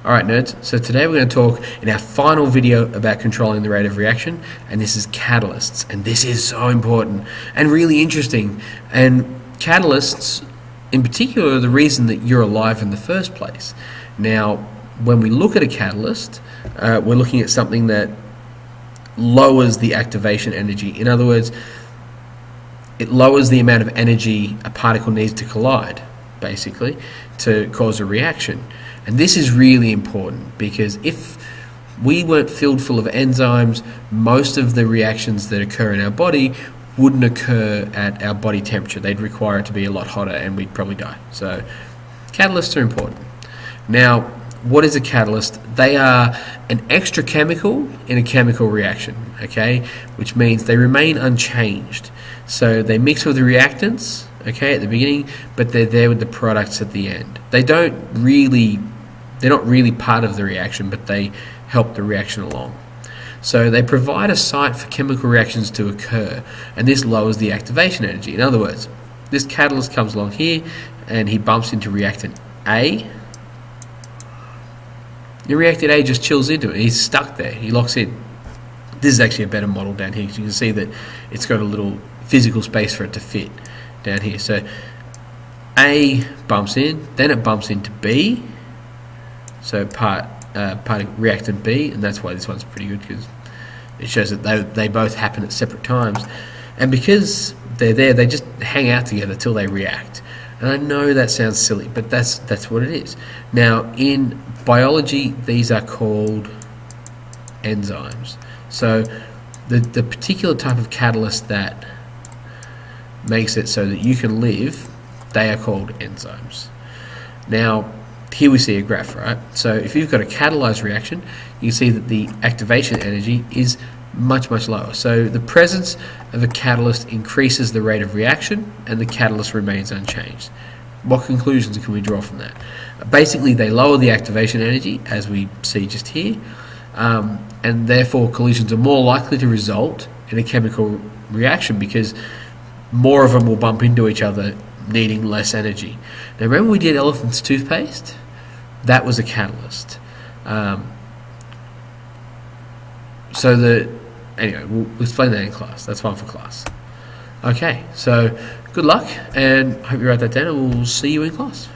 Alright nerds, so today we're going to talk in our final video about controlling the rate of reaction, and this is catalysts, and this is so important and really interesting. And catalysts in particular are the reason that you're alive in the first place. Now when we look at a catalyst, we're looking at something that lowers the activation energy. In other words, it lowers the amount of energy a particle needs to collide, basically, to cause a reaction. And this is really important because if we weren't filled full of enzymes, most of the reactions that occur in our body wouldn't occur at our body temperature. They'd require it to be a lot hotter and we'd probably die. So catalysts are important. Now, what is a catalyst? They are an extra chemical in a chemical reaction, okay? Which means they remain unchanged. So they mix with the reactants, okay, at the beginning, but they're there with the products at the end. They're not really part of the reaction, but they help the reaction along. So they provide a site for chemical reactions to occur, and this lowers the activation energy. In other words, this catalyst comes along here, and he bumps into reactant A. The reactant A just chills into it. He's stuck there. He locks in. This is actually a better model down here. You can see that it's got a little physical space for it to fit down here. So A bumps in, then it bumps into B. So part of reactant B, and that's why this one's pretty good because it shows that they both happen at separate times. And because they're there, they just hang out together till they react. And I know that sounds silly, but that's what it is. Now, in biology, these are called enzymes. So the particular type of catalyst that makes it so that you can live, they are called enzymes. Now, here we see a graph, right? So if you've got a catalyzed reaction, you see that the activation energy is much lower. So the presence of a catalyst increases the rate of reaction and the catalyst remains unchanged. What conclusions can we draw from that? Basically, they lower the activation energy, as we see just here, and therefore collisions are more likely to result in a chemical reaction because more of them will bump into each other, needing less energy. Now remember we did elephant's toothpaste? That was a catalyst. Anyway, we'll explain that in class. That's one for class. Okay, so good luck, and I hope you write that down, and we'll see you in class.